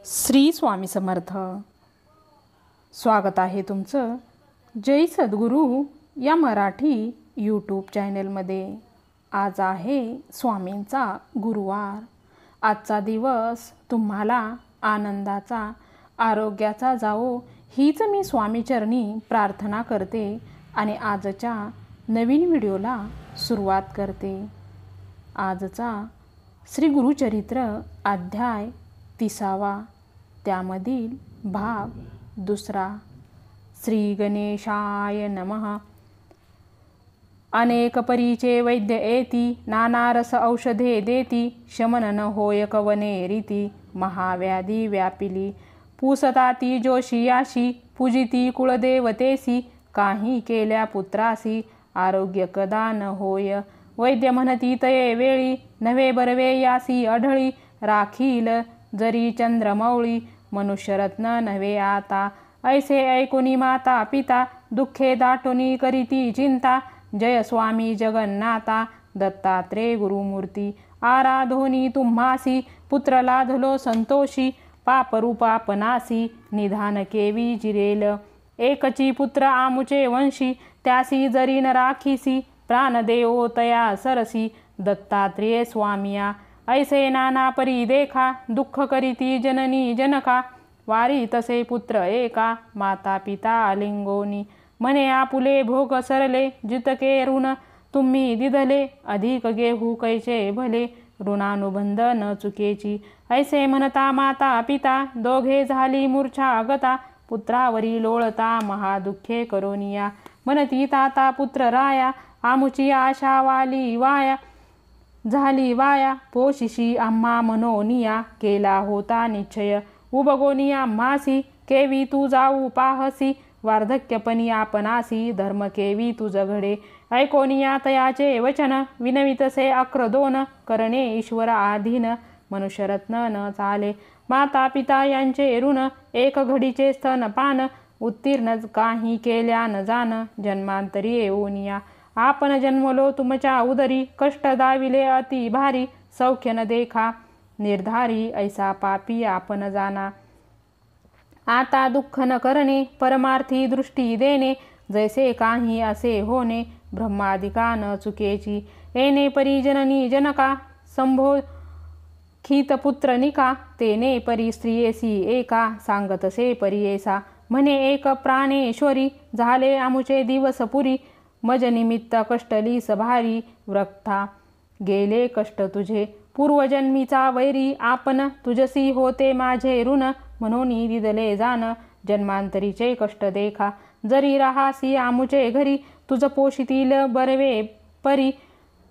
श्री स्वामी समर्थ. स्वागत आहे तुमचं जय सद्गुरू या मराठी यूट्यूब चॅनलमध्ये. आज आहे स्वामींचा गुरुवार. आजचा दिवस तुम्हाला आनंदाचा, आरोग्याचा जावो हीच मी स्वामीचरणी प्रार्थना करते आणि आजच्या नवीन व्हिडिओला सुरुवात करते. आजचा श्री गुरुचरित्र अध्याय 30, त्यामधील भाग 2. श्री गणेशाय नमः. अनेक परीचे वैद्य येती, नाना रस औषधे देती, शमन न होय कवने रीती, महाव्याधी व्यापिली, पुसताती जोशियाशी, पूजिती कुळदेवतेसी, काही केल्या पुत्रासी, आरोग्य कदा न होय. वैद्य म्हणती तये वेळी, नव्हे बरवे यासी आढळी, राखील जरी चंद्रमौळी, मनुष्यरत्न नव्हे आता. ऐसे ऐकुनी माता पिता, दुःखे दाटुनी करीती चिंता, जय स्वामी जगन्नाथा, दत्तात्रेय गुरुमूर्ती. आराधोनी तुम्हासी, पुत्र लाधलो संतोषी, पापरूपापनासी, निधान केवी जिरेल. एकची पुत्र आमुचे वंशी, त्यासी जरी न राखीसी, प्राण देवो तया सरसी, दत्तात्रेय स्वामिया. ऐसे नाना परी देखा, दुःख करीती जननी जनका, वारी तसे पुत्र एका, माता पिता आलिंगोनी. म्हणे आपुले भोग सरले, जितके ऋण तुम्ही दिधले, अधिक गेहू कैचे भले, ऋणानुबंध न चुकेची. ऐसे म्हणता माता पिता, दोघे झाली मूर्छा गता, पुत्रावरी लोळता महादुःखे करोनिया. म्हणती ताता पुत्र राया, आमुची आशा वाली वाया, झाली वाया, पोशिशी आम्हा मनोनिया, केला होता निश्चय, उबगोनी आम्हासी, केवी तू जाऊ पाहसी, वार्धक्यपणी आपणासी, धर्म केवी तू जघडे. ऐकोनिया तयाचे वचन, विनवितसे अक्रदोन, करणे ईश्वर आधीन, मनुष्यरत्न न चाले. माता पिता यांचे ऋण, एक घडीचे स्तनपान, उत्तीर्ण काही केल्या न जाण, जन्मांतरी येऊनिया. आपण जन्मलो तुमच्या उदरी, कष्ट दाविले अति भारी, सौख्य न देखा निर्धारी, ऐसा पापी आपण जाना. आता दुःख न करणे, परमार्थी दृष्टी देणे, जैसे काही असे होणे, ब्रह्मादिका न चुकेची. येणे परी जननी जनका, संभोखित पुत्र निका, तेने परी स्त्रियेसी एका, सांगतसे परियेसा. म्हणे एक प्राणेश्वरी, झाले आमुचे दिवस पुरी, मज निमित्त कष्टलीस भारी, वृथा गेले कष्ट तुझे. पूर्वजन्मीचा वैरी आपण, तुझसी होते माझे ऋण, म्हणून दिदले जाण, जन्मांतरीचे कष्ट देखा. जरी राहासी आमुचे घरी, तुझ पोषितील बरवे परी,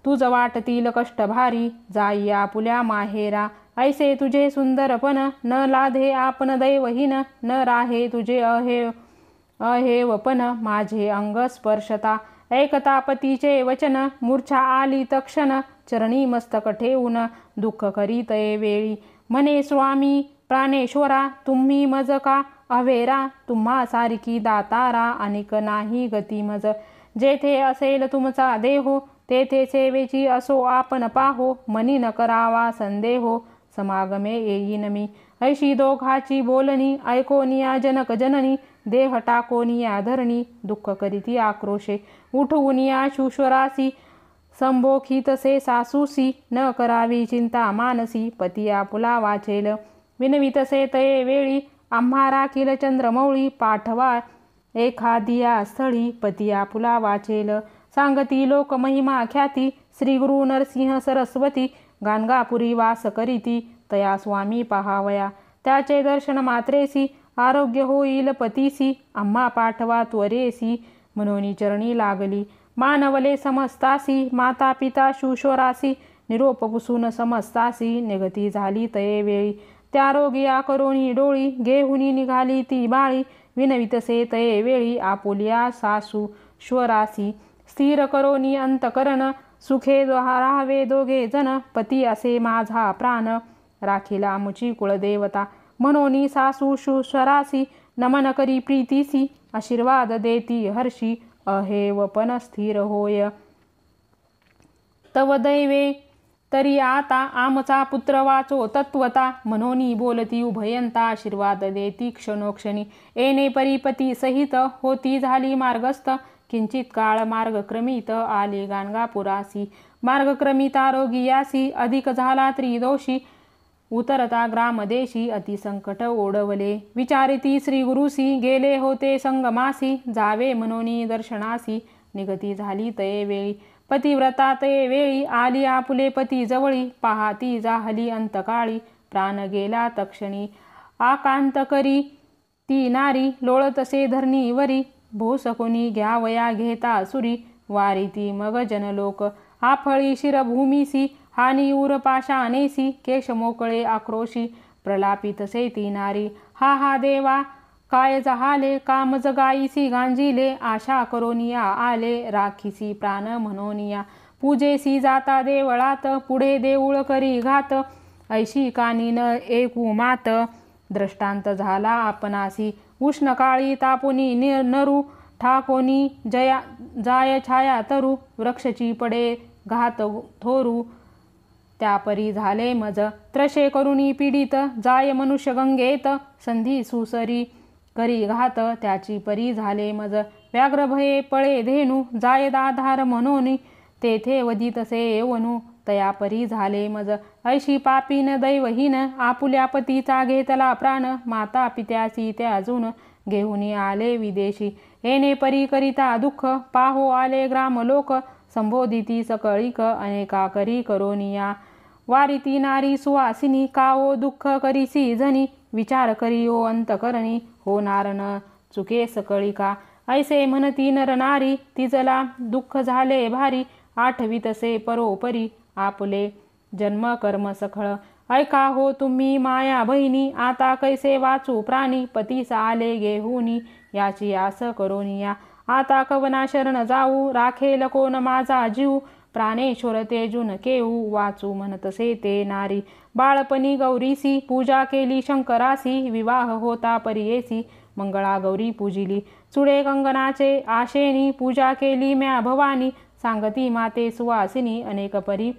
तुझ वाटतील कष्ट भारी, जाई आपुल्या माहेरा. ऐसे तुझे सुंदरपण, न लाधे आपण दैवहीन, न राहे तुझे अहेवपण, माझे अंग स्पर्शता. ऐकता पतीचे वचन, मूर्छा आली तक्षण, चरणी मस्तक ठेवून, दुःख करीत वेळी. म्हणे स्वामी प्राणेश्वरा, तुम्ही मज का अवेरा, तुम्हा सारखी दातारा, अनिक नाही गती मज. जेथे असेल तुमचा देहो, तेथे सेवेची असो आपण पाहो, मनी न करावा संदेहो, समागमे येईन मी. ऐशी दोघाची बोलणी, ऐकोनिया जनक जननी, देह टाकोनिया धरणी, दुःख करीती आक्रोशे. उठवूनिया शुश्वरासी, संभोखितसे सासूसी, न करावी चिंता मानसी, पती आपुला वाचेल. विनवितसे तये वेळी, आम्हा राखील चंद्रमौळी, पाठवा एखादिया स्थळी, पती आपुला वाचेल. सांगती लोक महिमा ख्याती, श्री गुरु नरसिंह सरस्वती, गाणगापुरी वास करीती, तया स्वामी पहावया. त्याचे दर्शन मात्रेसी, आरोग्य होईल पतीसी, आम्हा पाठवा त्वरेसी, म्हणून चरणी लागली. मानवले समस्तासी, माता पिता शुश्वरासी, निरोप पुसून समस्तासी, निगती झाली तये वेळी. त्या रोगिया करोनी डोळी, घेहुनी निघाली ती बाळी, विनवितसे तये वेळी, आपुलिया सासू श्वरासी. स्थिर करोनी अंतकरण, सुखे राहावे दोघे जण, पती असे माझा प्राण, राखीला मुची कुळदेवता. म्हणून सासू शुश्वरासी, नमन करी प्रीतीसी, आशीर्वाद देती हर्षी, अहेवपण स्थिर होय. तव दैवे तरी आता आमचा पुत्र वाचो तत्वता, म्हणोनी बोलती उभयंता आशीर्वाद देती क्षणोक्षणी, येणे परिपती सहित होती झाली मार्गस्थ, किंचित काळ मार्गक्रमित आले गाणगापुरासी, मार्गक्रमित आरोग्यासी अधिक झाला त्रिदोषी, उतरता ग्रामदेशी अतिसंकट ओढवले, विचारिती श्री गुरुसी गेले होते संगमासी, जावे मनोनी दर्शनासी निगती झाली तये वेळी, पतिव्रता तये वेळी आली आपुले पती जवळी, पाहाती जाहली अंतकाळी प्राण गेला तक्षणी, आकांत करी ती नारी लोळतसे धरणीवरी, भोसकोनी घ्यावया घेता सुरी, वारीती मग जनलोक आफळी शिरभूमीसी, हानी उर पाशानेसी केश मोकळे आक्रोशी, प्रलापितसे ती नारी हा हा देवा काय जहाले, काम जगाईसी गांजिले आशा करोनिया आले, राखीसी प्राण म्हणोनिया पूजेसी जाता देवळात, पुढे देऊळ करी घात, ऐशी कानी न एकू मात, दृष्टांत झाला आपणासी, उष्णकाळी तापुनी नरू, ठाकोनी जाय छाया तरू, वृक्षची पडे घात थोरू, त्यापरी झाले मज, त्रशे करुणी पीडित जाय मनुष्य गंगेत, संधी सुसरी करी घात त्याची परी झाले मज, व्याघ्र भये पळे धेनू जाय दाधार म्हणोनी, तेथे वदितसे येवनू तयापरी झाले मज, ऐशी पापीन दैवहीन आपुल्या पतीचा घेतला प्राण, माता पित्यासी त्याजून घेऊन आले विदेशी, येणे परी करिता दुःख पाहो आले ग्राम लोक, संबोधिती सकळीक अनेका करी करोनिया, वारिती नारी सुवासिनी काओ दुःख करीसी जनी, विचार करी ओ अंतकरणी होणार न चुके सकळिका, ऐसे म्हणती नर नारी तिजला दुःख झाले भारी, आठवितसे परोपरी आपले जन्म कर्म सखळ, ऐका हो तुम्ही माया बहिणी आता कैसे वाचू प्राणी, पतीस आले घेऊनी याची आस करोनिया, आता कवना शरण जाऊ राखेल कोण माझा जीव, प्राणेश्वर तेजून केऊ वाचू म्हणतसे ते नारी, बाळपणी गौरीसी पूजा केली शंकरासी, विवाह होता परियेसी मंगळा गौरी पूजिली, चुडे कंगनाचे आशेनी पूजा केली म्या भवानी, सांगती माते सुवासिनी अनेक परी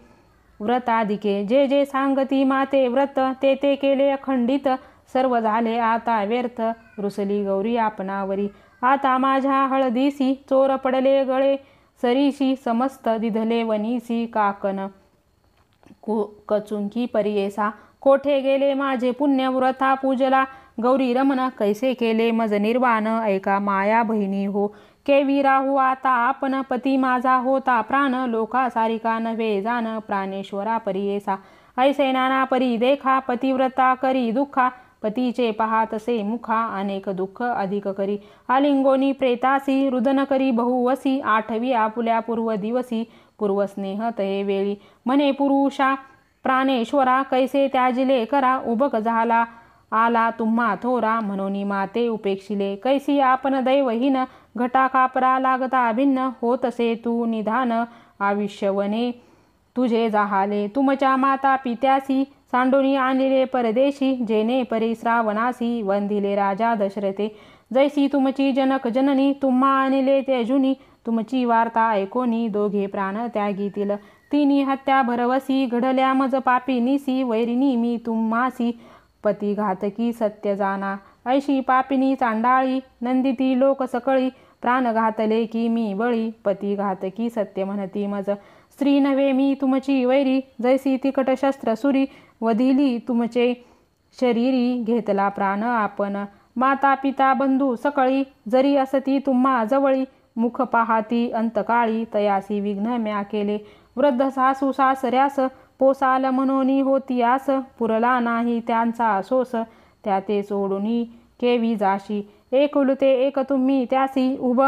व्रताधिके, जे जे सांगती माते व्रत ते ते केले अखंडित, सर्व झाले आता व्यर्थ रुसली गौरी आपणावरी, आता माझ्या हळदीसी चोर पडले गळे सरीशी, समस्त दिधले वनीसी काकन कचुंकी परियेसा, कोठे गेले माझे पुण्य व्रता पूजला गौरी रमण, कैसे केले मज निर्वाण ऐका माया बहिणी हो, केवी राहू आता आपण पती माझा होता प्राण, लोका सारिका नव्हे जाण प्राणेश्वरा परियेसा, ऐसे नाना परी देखा पतिव्रता करी दुःखा, पतीचे पाहातसे मुखा अनेक दुःख अधिक करी, आलिंगोनी प्रेतासी रुदन करी बहुवसी, आठवी आपुल्या पूर्व दिवसी पूर्वस्नेह तये वेळी, म्हणे पुरुषा प्राणेश्वरा कैसे त्याजिले करा, उबक झाला आला तुम्हा थोरा, म्हणोनी माते उपेक्षिले कैसी आपण दैवहीन, घटा कापरा लागता भिन्न होतसे तू निधान, आयुष्यवने तुझे जाहाले तुमच्या माता पित्यासी, सांडोनी आणले परदेशी जेने परी श्रावणासी, वंदिले राजा दशरथे जैसी तुमची जनक जननी, तुम्हा आणले तेजुनी तुमची वार्ता ऐकोनी, दोघे प्राण त्यागीतील तिनी हत्या भरवसी, घडल्या मज पापिनीसी वैरिणी मी तुम्हासी, पती घातकी सत्य जाना ऐशी पापिनी चांडाळी, नंदिती लोक सकळी प्राण घातले की मी बळी, पती घातकी सत्य म्हणती मज, स्त्री नव्हे मी तुमची वैरी, जैसी तिकट शस्त्र सुरी वधिली तुमचे शरीरी, घेतला प्राण आपण माता पिता बंधू सकळी, जरी असती तुम्हा जवळी मुख पाहाती अंतकाळी, तयासी विघ्न म्या केले वृद्ध सासू सासऱ्यास, पोसाल मनोनी होती आस, पुरला नाही त्यांचा सोस, त्या ते सोडूनी केवी जाशी, एकुलते एक तुम्ही त्यासी, उभ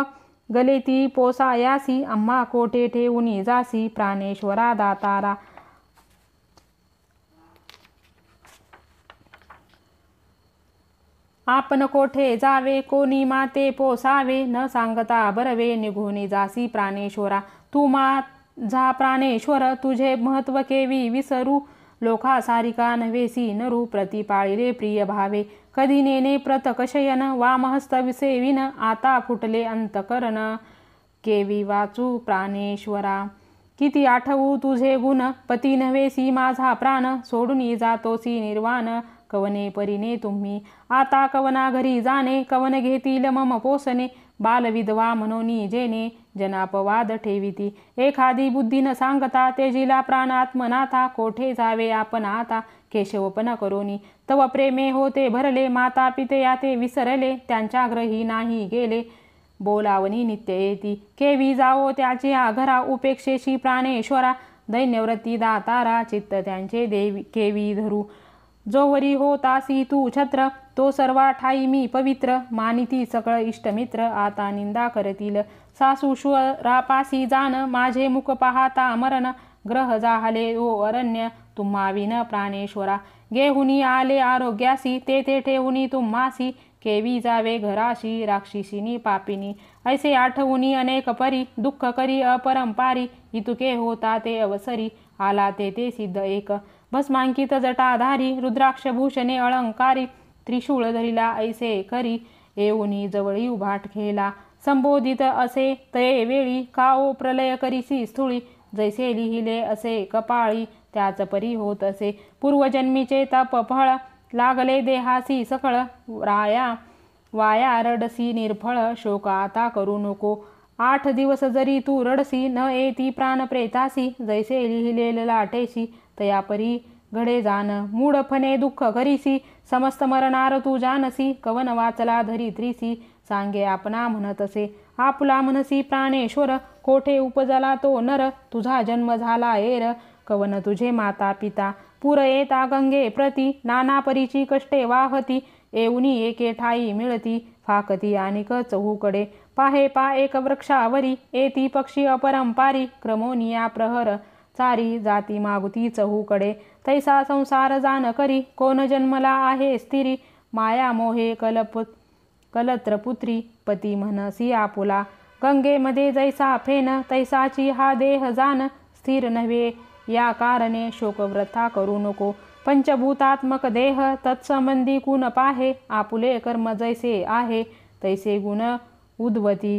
गले ती पोसायासी, आम्हा कोठे ठेवूनी जासी, प्राणेश्वरा दातारा आपण कोठे जावे, कोणी माते पोसावे, न सांगता बरवे निघून जासी प्राणेश्वरा, तू माझा प्राणेश्वर तुझे महत्व केवी विसरू, लोका सारिका नव्हेसी नरू, प्रतिपाळिले प्रिय भावे, कधी नेने प्रतकशयन, वामहस्त विसेविन, आता फुटले अंतकरण, केवी वाचू प्राणेश्वरा, किती आठवू तुझे गुण, पती नव्हेसी माझा प्राण, सोडून जातोसी निर्वाण, कवने परीने तुम्ही आता कवना घरी जाणे, कवन घेतील मम पोसणे, बालविधवा म्हणून जेणे जनापवाद ठेविती, एखादी बुद्धी न सांगता तेजीला प्राण आत्मनाथा, कोठे जावे आपण आता केशवपण करोनी, तव प्रेमे होते भरले, माता पिते याते विसरले, त्यांच्या ग्रही नाही गेले, बोलावणी नित्य येती, केवी जावो त्याची घरा, उपेक्षेशी प्राणेश्वरा, दैन्यव्रती दातारा, चित्त त्यांचे देवी केवी धरू, जोवरी होतासी तू छत्र, तो सर्वा ठाई मी पवित्र, मानिती सकळ इष्टमित्र, आता निंदा करतील, सासू शुरापासी जाण, माझे मुख पाहता मरण, ग्रह जाहले ओ अरण्य, तुम्हा विन प्राणेश्वरा, गेहुनी आले आरोग्यासी, तेथे ठेवुनी तुम्हासी, केवी जावे घराशी, राक्षसिनी पापिनी, ऐसे आठवुनी अनेक परी, दुःख करी अपरंपारी, इतुके होता ते अवसरी, आला ते सिद्ध एक, भस्मांकित जटाधारी, रुद्राक्षभूषणे अलंकारी, त्रिशूळ धरिला ऐसे करी, येऊनी जवळी उभाट खेला, संबोधित असे तये वेळी, काओ प्रलय करीसी स्थूळी, जैसे लिहिले असे कपाळी, त्याच परी होत असे, पूर्वजन्मीचे तप फळ, लागले देहासी सकळ, वाया रडसी निर्फळ, शोक आता करू नको, 8 दिवस जरी तू रडसी, न येती प्राण प्रेतासी, जैसे लिहिले लाटेसी, तया परी घडे जाण, मूढपणे दुःख करीसी, समस्त मरणार तू जानसी, कवन वाचला धरित्रीसी, सांगे आपणा म्हणतसे, आपुला म्हणसी प्राणेश्वर, कोठे उपजला तो नर, तुझा जन्म झाला एर, कवन तुझे माता पिता, पूर येता गंगे प्रती, नाना परीची कष्टे वाहती, येऊनी एके ठाई मिळती, फाकती आणिक चहूकडे, पाहे पा एक वृक्षावरी, येती पक्षी अपरंपारी, क्रमोनिया प्रहर चारी, जाती मागुती चहूकडे, तैसा संसार जाण करी, कोण जन्मला आहे स्थिरी, माया मोहे कलत्रपुत्री, पती म्हणसी आपुला, गंगेमध्ये जैसा फेन, तैसाची हा देह जाण, स्थिर नव्हे या कारणे, शोकव्रथा करू नको, पंचभूतात्मक देह, तत्संबंधी गुण पाहे, आपुले कर्म जैसे आहे, तैसे गुण उद्भवती,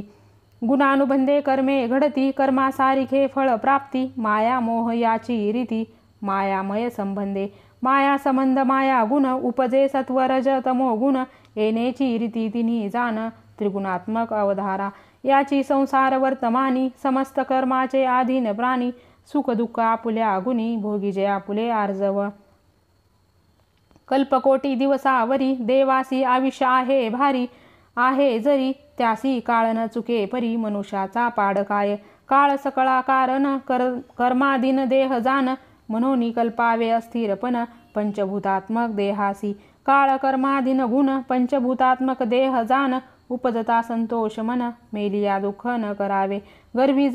गुणानुबंधे कर्मे घडती, कर्मासारिखे फळ प्राप्ती, माया मोह याची रीती, मायामय संबंधे, माया संबंध माया गुण, उपजे सत्वरज तमो गुण, येण्याची रीती तिन्ही जाण, त्रिगुणात्मक अवधारा, याची संसार वर्तमानी, समस्त कर्माचे आधीन प्राणी, सुख दुःख आपुल्या गुणी, भोगीजे आपुले आर्जव, कल्पकोटी दिवसावरी, देवासी आयुष्य आहे भारी, आहे जरी त्यासी काळ न चुके परी, मनुष्याचा पाड काय, काळ सकळा कारण, कर्माधीन देह जाण, म्हणून कल्पावे अस्थिरपण, पंचभूतात्मक देहासी, काळ कर्माधीन गुण, पंचभूतात्मक देह जाण, उपजता संतोष मन, मेलिया दुःख न करावे, गर्वी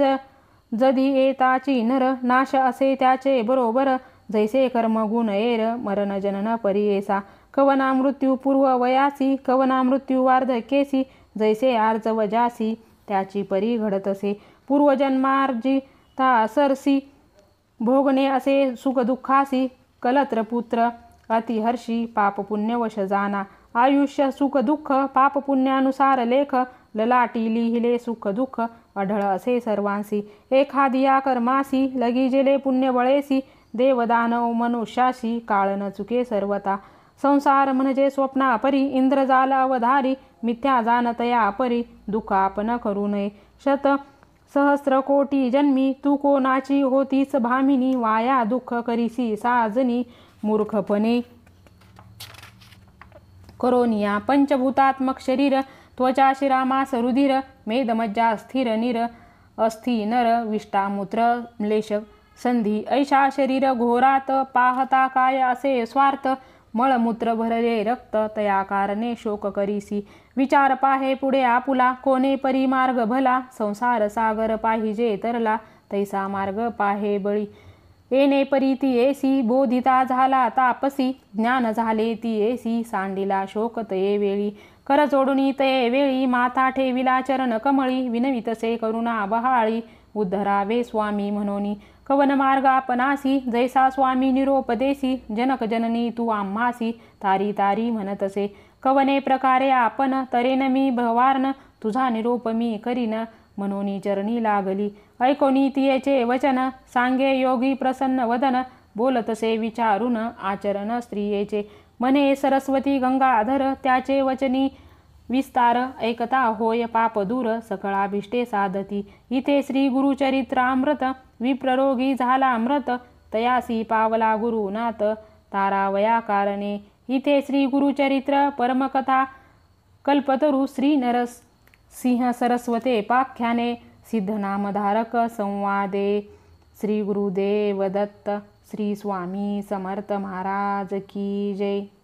जधी येताची नर, नाश असे त्याचे बरोबर, जैसे कर्मगुण एर, मरण जनन परियेसा, कवना मृत्यू पूर्व वयासी, कवना मृत्यू वार्धकेसी, जैसे आर्जव जासी, त्याची परी घडतसे, पूर्वजन्मार्जिता सरसी, भोगणे असे सुख दुःखासी, कलत्रपुत्र अतिहर्षी, पाप पुण्यवश जाना, आयुष्य सुख दुःख पाप पुण्यानुसार लेख, ललाटी लिहिले सुख दुःख, आढळ असे सर्वांसी, एखादिया कर्मासी, लगीजेले पुण्य बळेसी, देवदानव मनुष्याशी, काळ न चुके सर्वता, संसार म्हणजे स्वप्ना परी, इंद्रजाल अवधारी, मिथ्या जानतया परी, दुःख आपण करू नये, शत सहस्र कोटी जन्मी, तू कोणाची होतीस भामिनी, वाया दुःख करीसी साजनी, मूर्खपणे करोनिया, पंचभूतात्मक शरीर, त्वचा शिरामास रुधिर, मेदमज्जा स्थिर निर, अस्थि नर, विष्टामूत्र म्लेश संधी, ऐशा शरीर घोरात, पाहता काय असे स्वार्थ, मळमूत्र भरले रक्त, तया कारणे शोक करीसी, विचार पाहे पुढे आपुला, कोणे परी मार्ग भला, संसार सागर पाहिजे तरला, तैसा मार्ग पाहे बळी, येणे परी ती येसी, बोधिता झाला तापसी, ज्ञान झाले ती येसी, सांडिला शोक तये वेळी, कर जोडुनी तये वेळी, माथा ठेविला चरण कमळी, विनवितसे करुणा बहाळी, उद्धरावे स्वामी म्हणोनी, कवन मार्ग आपणासी, जैसा स्वामी निरोपदेसी, जनक जननी तू आम्हासी, तारी तारी म्हणतसे, कवने प्रकारे आपण, तरेन मी भवार्न, तुझा निरोप मी करीन, मनोनी चरणी लागली. ऐकोनी तियेचे वचन, सांगे योगी प्रसन्न वदन. बोलतसे विचारून आचरण स्त्रियेचे. म्हणे सरस्वती गंगाधर, त्याचे वचनी विस्तार. ऐकता होय पाप दूर, सकळाभिष्टे साधती. इथे श्री गुरुचरित्रामृत, विप्ररोगी झाला अमृत. तयासी पावला गुरुनाथ, तारावया कारणे. इथे श्री गुरुचरित्र परमकथा, कल्पतरू श्री नरसिंह सरस्वते पाख्याने. सिद्धनामधारक संवादे. श्री गुरुदेव दत्त. श्री स्वामी समर्थ महाराज की जय.